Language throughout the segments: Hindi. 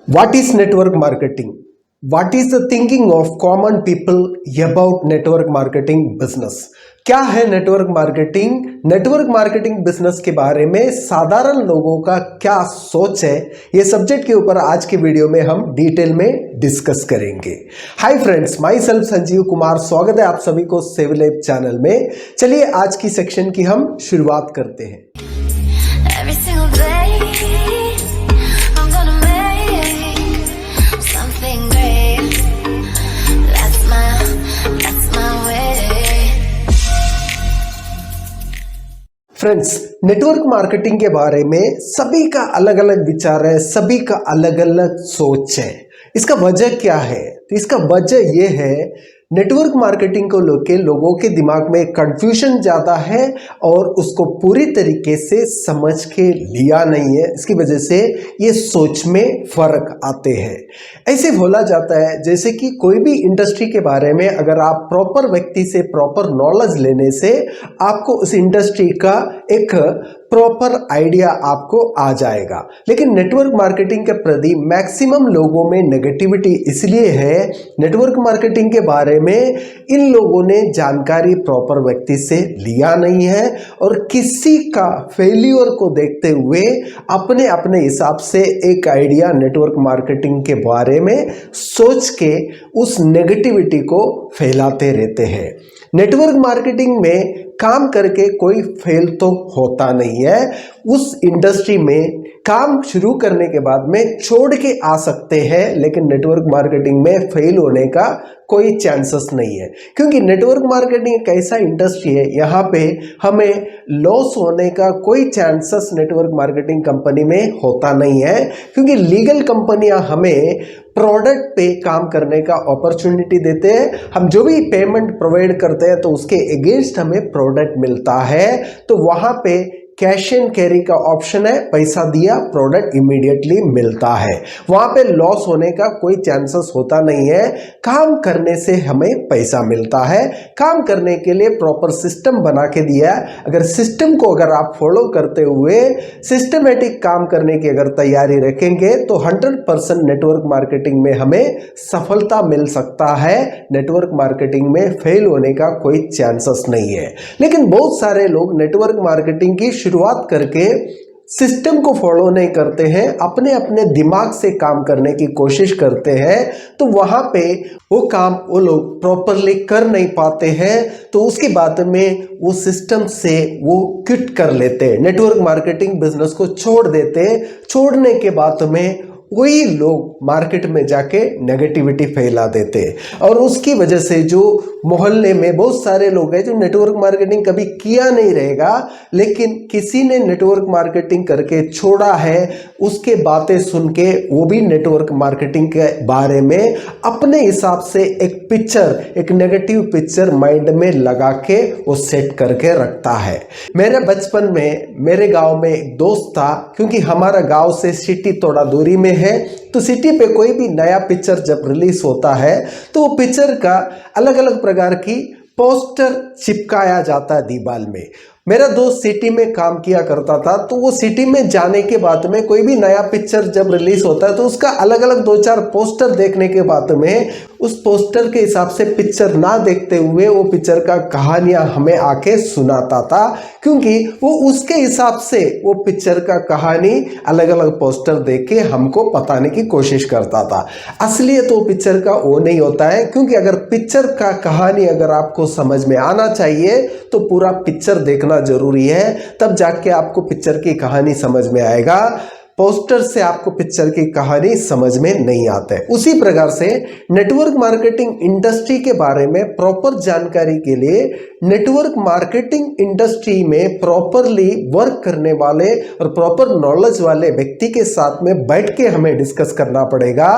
What is network marketing? What is the thinking of common people about network marketing business? क्या है network marketing? Network marketing business के बारे में साधारण लोगों का क्या सोच है, ये सब्जेक्ट के ऊपर आज के वीडियो में हम डिटेल में डिस्कस करेंगे। Hi friends, my self Sanjeev Kumar, स्वागत है आप सभी को सेवलेब चैनल में। चलिए आज की सेक्शन की हम शुरुआत करते हैं। फ्रेंड्स, नेटवर्क मार्केटिंग के बारे में सभी का अलग अलग विचार है, सभी का अलग अलग सोच है। इसका वजह क्या है? तो इसका वजह ये है, नेटवर्क मार्केटिंग को लेके लोगों के दिमाग में कंफ्यूजन ज़्यादा है और उसको पूरी तरीके से समझ के लिया नहीं है। इसकी वजह से ये सोच में फ़र्क आते हैं। ऐसे बोला जाता है जैसे कि कोई भी इंडस्ट्री के बारे में अगर आप प्रॉपर व्यक्ति से प्रॉपर नॉलेज लेने से आपको उस इंडस्ट्री का एक प्रॉपर आइडिया आपको आ जाएगा। लेकिन नेटवर्क मार्केटिंग के प्रति मैक्सिमम लोगों में नेगेटिविटी इसलिए है, नेटवर्क मार्केटिंग के बारे में इन लोगों ने जानकारी प्रॉपर व्यक्ति से लिया नहीं है और किसी का फेल्यूर को देखते हुए अपने अपने हिसाब से एक आइडिया नेटवर्क मार्केटिंग के बारे में सोच के उस नेगेटिविटी को फैलाते रहते हैं। नेटवर्क मार्केटिंग में काम करके कोई फेल तो होता नहीं है। उस इंडस्ट्री में काम शुरू करने के बाद में छोड़ के आ सकते हैं, लेकिन नेटवर्क मार्केटिंग में फेल होने का कोई चांसेस नहीं है, क्योंकि नेटवर्क मार्केटिंग एक ऐसा इंडस्ट्री है, यहाँ पे हमें लॉस होने का कोई चांसेस नेटवर्क मार्केटिंग कंपनी में होता नहीं है, क्योंकि लीगल कंपनियां हमें प्रोडक्ट पे काम करने का अपॉर्चुनिटी देते हैं। हम जो भी पेमेंट प्रोवाइड करते हैं तो उसके अगेंस्ट हमें प्रोडक्ट मिलता है, तो वहाँ पे कैश एंड कैरी का ऑप्शन है, पैसा दिया प्रोडक्ट इमीडिएटली मिलता है। वहाँ पे लॉस होने का कोई चांसेस होता नहीं है। काम करने से हमें पैसा मिलता है। काम करने के लिए प्रॉपर सिस्टम बना के दिया है। अगर सिस्टम को अगर आप फॉलो करते हुए सिस्टमेटिक काम करने की अगर तैयारी रखेंगे तो 100% नेटवर्क मार्केटिंग में हमें सफलता मिल सकता है। नेटवर्क मार्केटिंग में फेल होने का कोई चांसेस नहीं है। लेकिन बहुत सारे लोग नेटवर्क मार्केटिंग की शुरुआत करके सिस्टम को फॉलो नहीं करते हैं, अपने अपने दिमाग से काम करने की कोशिश करते हैं, तो वहां पे वो काम वो लोग प्रॉपरली कर नहीं पाते हैं। तो उसके बाद में वो सिस्टम से वो क्विट कर लेते हैं, नेटवर्क मार्केटिंग बिजनेस को छोड़ देते हैं। छोड़ने के बाद में वही लोग मार्केट में जाके नेगेटिविटी फैला देते हैं और उसकी वजह से जो मोहल्ले में बहुत सारे लोग हैं जो नेटवर्क मार्केटिंग कभी किया नहीं रहेगा, लेकिन किसी ने नेटवर्क मार्केटिंग करके छोड़ा है, उसके बातें सुन के वो भी नेटवर्क मार्केटिंग के बारे में अपने हिसाब से एक पिक्चर, एक नेगेटिव पिक्चर माइंड में लगा के वो सेट करके रखता है। मेरे बचपन में मेरे गांव में एक दोस्त था, क्योंकि हमारा गांव से सिटी थोड़ा दूरी में है, तो सिटी पे कोई भी नया पिक्चर जब रिलीज होता है तो वो पिक्चर का अलग अलग प्रकार की पोस्टर चिपकाया जाता है दीवार में। मेरा दोस्त सिटी में काम किया करता था, तो वो सिटी में जाने के बाद में कोई भी नया पिक्चर जब रिलीज होता है तो उसका अलग अलग 2-4 पोस्टर देखने के बाद में उस पोस्टर के हिसाब से पिक्चर ना देखते हुए वो पिक्चर का कहानियां हमें आके सुनाता था, क्योंकि वो उसके हिसाब से वो पिक्चर का कहानी अलग अलग पोस्टर देख के हमको बताने की कोशिश करता था। असलियत तो पिक्चर का वो नहीं होता है, क्योंकि अगर पिक्चर का कहानी अगर आपको समझ में आना चाहिए तो पूरा पिक्चर देखना जरूरी है, तब जाके आपको पिक्चर की कहानी समझ में आएगा। पोस्टर से आपको पिक्चर की कहानी समझ में नहीं आता है। उसी प्रकार से नेटवर्क मार्केटिंग इंडस्ट्री के बारे में प्रॉपर जानकारी के लिए नेटवर्क मार्केटिंग इंडस्ट्री में प्रॉपरली वर्क करने वाले और प्रॉपर नॉलेज वाले व्यक्ति के साथ में बैठ के हमें डिस्कस करना पड़ेगा।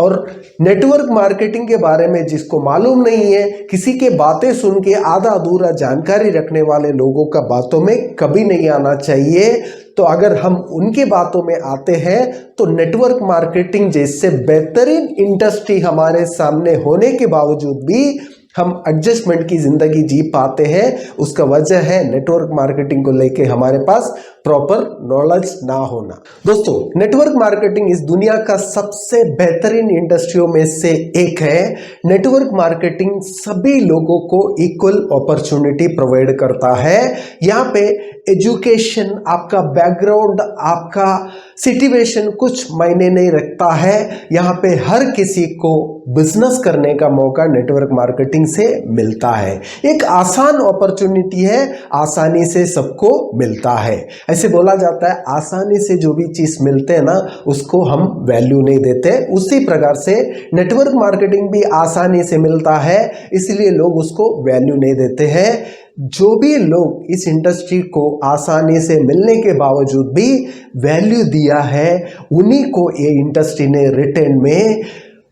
और नेटवर्क मार्केटिंग के बारे में जिसको मालूम नहीं है, किसी के बातें सुन के आधा अधूरा जानकारी रखने वाले लोगों का बातों में कभी नहीं आना चाहिए। तो अगर हम उनके बातों में आते हैं तो नेटवर्क मार्केटिंग जैसे बेहतरीन इंडस्ट्री हमारे सामने होने के बावजूद भी हम एडजस्टमेंट की जिंदगी जी पाते हैं। उसका वजह है नेटवर्क मार्केटिंग को लेके हमारे पास प्रॉपर नॉलेज ना होना। दोस्तों, नेटवर्क मार्केटिंग इस दुनिया का सबसे बेहतरीन इंडस्ट्रियों में से एक है। नेटवर्क मार्केटिंग सभी लोगों को इक्वल अपॉर्चुनिटी प्रोवाइड करता है। यहाँ पे एजुकेशन, आपका बैकग्राउंड, आपका सिचुएशन कुछ मायने नहीं रखता है। यहाँ पे हर किसी को बिजनेस करने का मौका नेटवर्क मार्केटिंग से मिलता है। एक आसान अपॉर्चुनिटी है, आसानी से सबको मिलता है। ऐसे बोला जाता है आसानी से जो भी चीज मिलते हैं ना उसको हम वैल्यू नहीं देते, उसी प्रकार से नेटवर्क मार्केटिंग भी आसानी से मिलता है, इसलिए लोग उसको वैल्यू नहीं देते हैं। जो भी लोग इस इंडस्ट्री को आसानी से मिलने के बावजूद भी वैल्यू दिया है, उन्हीं को ये इंडस्ट्री ने रिटर्न में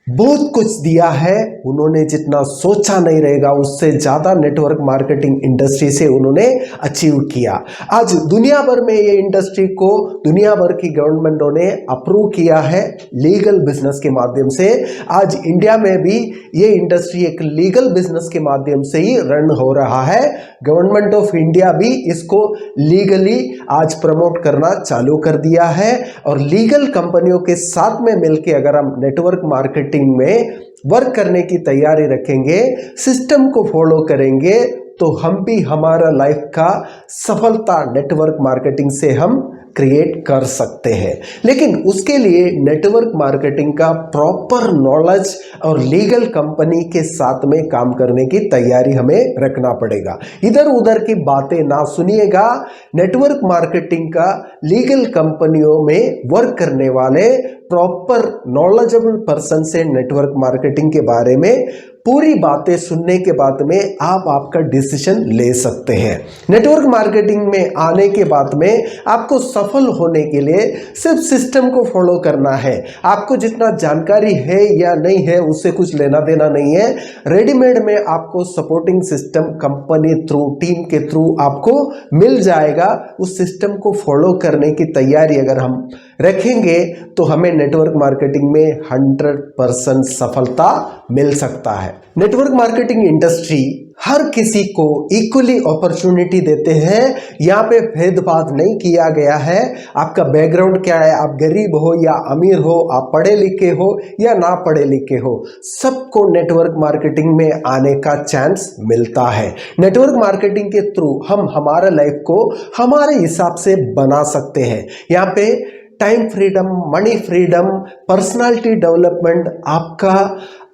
बहुत कुछ दिया है। उन्होंने जितना सोचा नहीं रहेगा उससे ज़्यादा नेटवर्क मार्केटिंग इंडस्ट्री से उन्होंने अचीव किया। आज दुनिया भर में ये इंडस्ट्री को दुनिया भर की गवर्नमेंटों ने अप्रूव किया है लीगल बिजनेस के माध्यम से। आज इंडिया में भी ये इंडस्ट्री एक लीगल बिजनेस के माध्यम से ही रन हो रहा है। गवर्नमेंट ऑफ इंडिया भी इसको लीगली आज प्रमोट करना चालू कर दिया है और लीगल कंपनियों के साथ में मिलकर अगर हम नेटवर्क मार्केटिंग में वर्क करने की तैयारी रखेंगे, सिस्टम को फॉलो करेंगे, तो हम भी हमारा लाइफ का सफलता नेटवर्क मार्केटिंग से हम क्रिएट कर सकते हैं। लेकिन उसके लिए नेटवर्क मार्केटिंग का प्रॉपर नॉलेज और लीगल कंपनी के साथ में काम करने की तैयारी हमें रखना पड़ेगा। इधर उधर की बातें ना सुनिएगा। नेटवर्क मार्केटिंग का लीगल कंपनियों में वर्क करने वाले प्रॉपर नॉलेजेबल पर्सन से नेटवर्क मार्केटिंग के बारे में पूरी बातें सुनने के बाद में आप आपका डिसीजन ले सकते हैं। नेटवर्क मार्केटिंग में आने के बाद में आपको सफल होने के लिए सिर्फ सिस्टम को फॉलो करना है। आपको जितना जानकारी है या नहीं है उससे कुछ लेना देना नहीं है। रेडीमेड में आपको supporting system company through, team के थ्रू आपको मिल जाएगा। उस सिस्टम को फॉलो करने की तैयारी अगर हम रखेंगे तो हमें नेटवर्क मार्केटिंग में 100% सफलता मिल सकता है। नेटवर्क मार्केटिंग इंडस्ट्री हर किसी को इक्वली अपॉर्चुनिटी देते हैं। यहाँ पे भेदभाव नहीं किया गया है। आपका बैकग्राउंड क्या है, आप गरीब हो या अमीर हो, आप पढ़े लिखे हो या ना पढ़े लिखे हो, सबको नेटवर्क मार्केटिंग में आने का चांस मिलता है। नेटवर्क मार्केटिंग के थ्रू हम हमारा लाइफ को हमारे हिसाब से बना सकते हैं। यहाँ पे time freedom, money freedom, personality development, आपका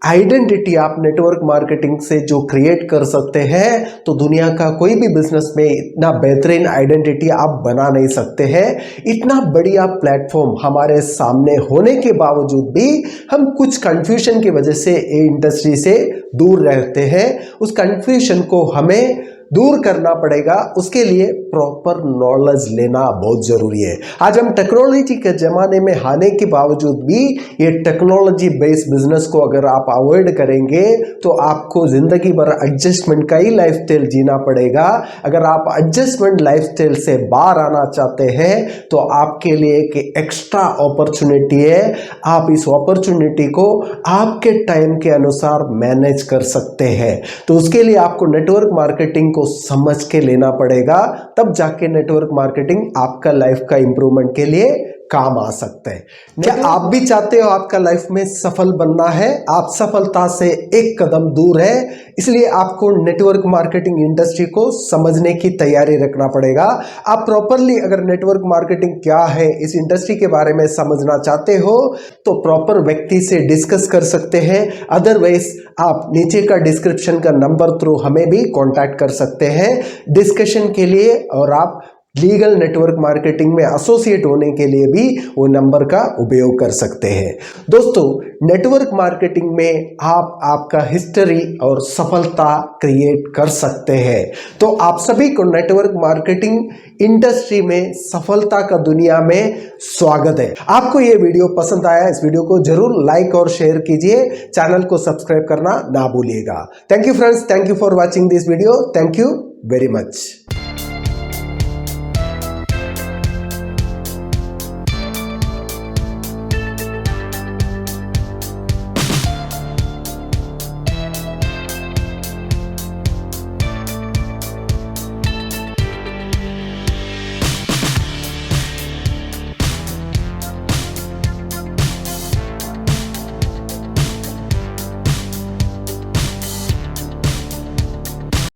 आइडेंटिटी आप नेटवर्क मार्केटिंग से जो क्रिएट कर सकते हैं, तो दुनिया का कोई भी बिजनेस में इतना बेहतरीन आइडेंटिटी आप बना नहीं सकते हैं। इतना बढ़िया प्लेटफॉर्म हमारे सामने होने के बावजूद भी हम कुछ कंफ्यूजन की वजह से ये इंडस्ट्री से दूर रहते हैं। उस कंफ्यूजन को हमें दूर करना पड़ेगा। उसके लिए प्रॉपर नॉलेज लेना बहुत जरूरी है। आज हम टेक्नोलॉजी के जमाने में आने के बावजूद भी ये टेक्नोलॉजी बेस्ड बिजनेस को अगर आप अवॉइड करेंगे तो आपको जिंदगी भर एडजस्टमेंट का ही लाइफस्टाइल जीना पड़ेगा। अगर आप एडजस्टमेंट लाइफस्टाइल से बाहर आना चाहते हैं तो आपके लिए एक एक्स्ट्रा अपॉर्चुनिटी है। आप इस अपॉर्चुनिटी को आपके टाइम के अनुसार मैनेज कर सकते हैं। तो उसके लिए आपको नेटवर्क मार्केटिंग को समझ के लेना पड़ेगा, तब जाके नेटवर्क मार्केटिंग आपका लाइफ का इंप्रूवमेंट के लिए काम आ सकता है। क्या आप भी चाहते हो आपका लाइफ में सफल बनना है? आप सफलता से एक कदम दूर है, इसलिए आपको नेटवर्क मार्केटिंग इंडस्ट्री को समझने की तैयारी रखना पड़ेगा। आप प्रॉपरली अगर नेटवर्क मार्केटिंग क्या है इस इंडस्ट्री के बारे में समझना चाहते हो तो प्रॉपर व्यक्ति से डिस्कस कर सकते हैं। अदरवाइज आप नीचे का डिस्क्रिप्शन का नंबर थ्रू हमें भी कांटेक्ट कर सकते हैं डिस्कशन के लिए, और आप लीगल नेटवर्क मार्केटिंग में एसोसिएट होने के लिए भी वो नंबर का उपयोग कर सकते हैं। दोस्तों, नेटवर्क मार्केटिंग में आप आपका हिस्ट्री और सफलता क्रिएट कर सकते हैं। तो आप सभी को नेटवर्क मार्केटिंग इंडस्ट्री में सफलता का दुनिया में स्वागत है। आपको ये वीडियो पसंद आया, इस वीडियो को जरूर लाइक और शेयर कीजिए, चैनल को सब्सक्राइब करना ना भूलिएगा। Thank you friends, thank you for watching this video, thank you very much.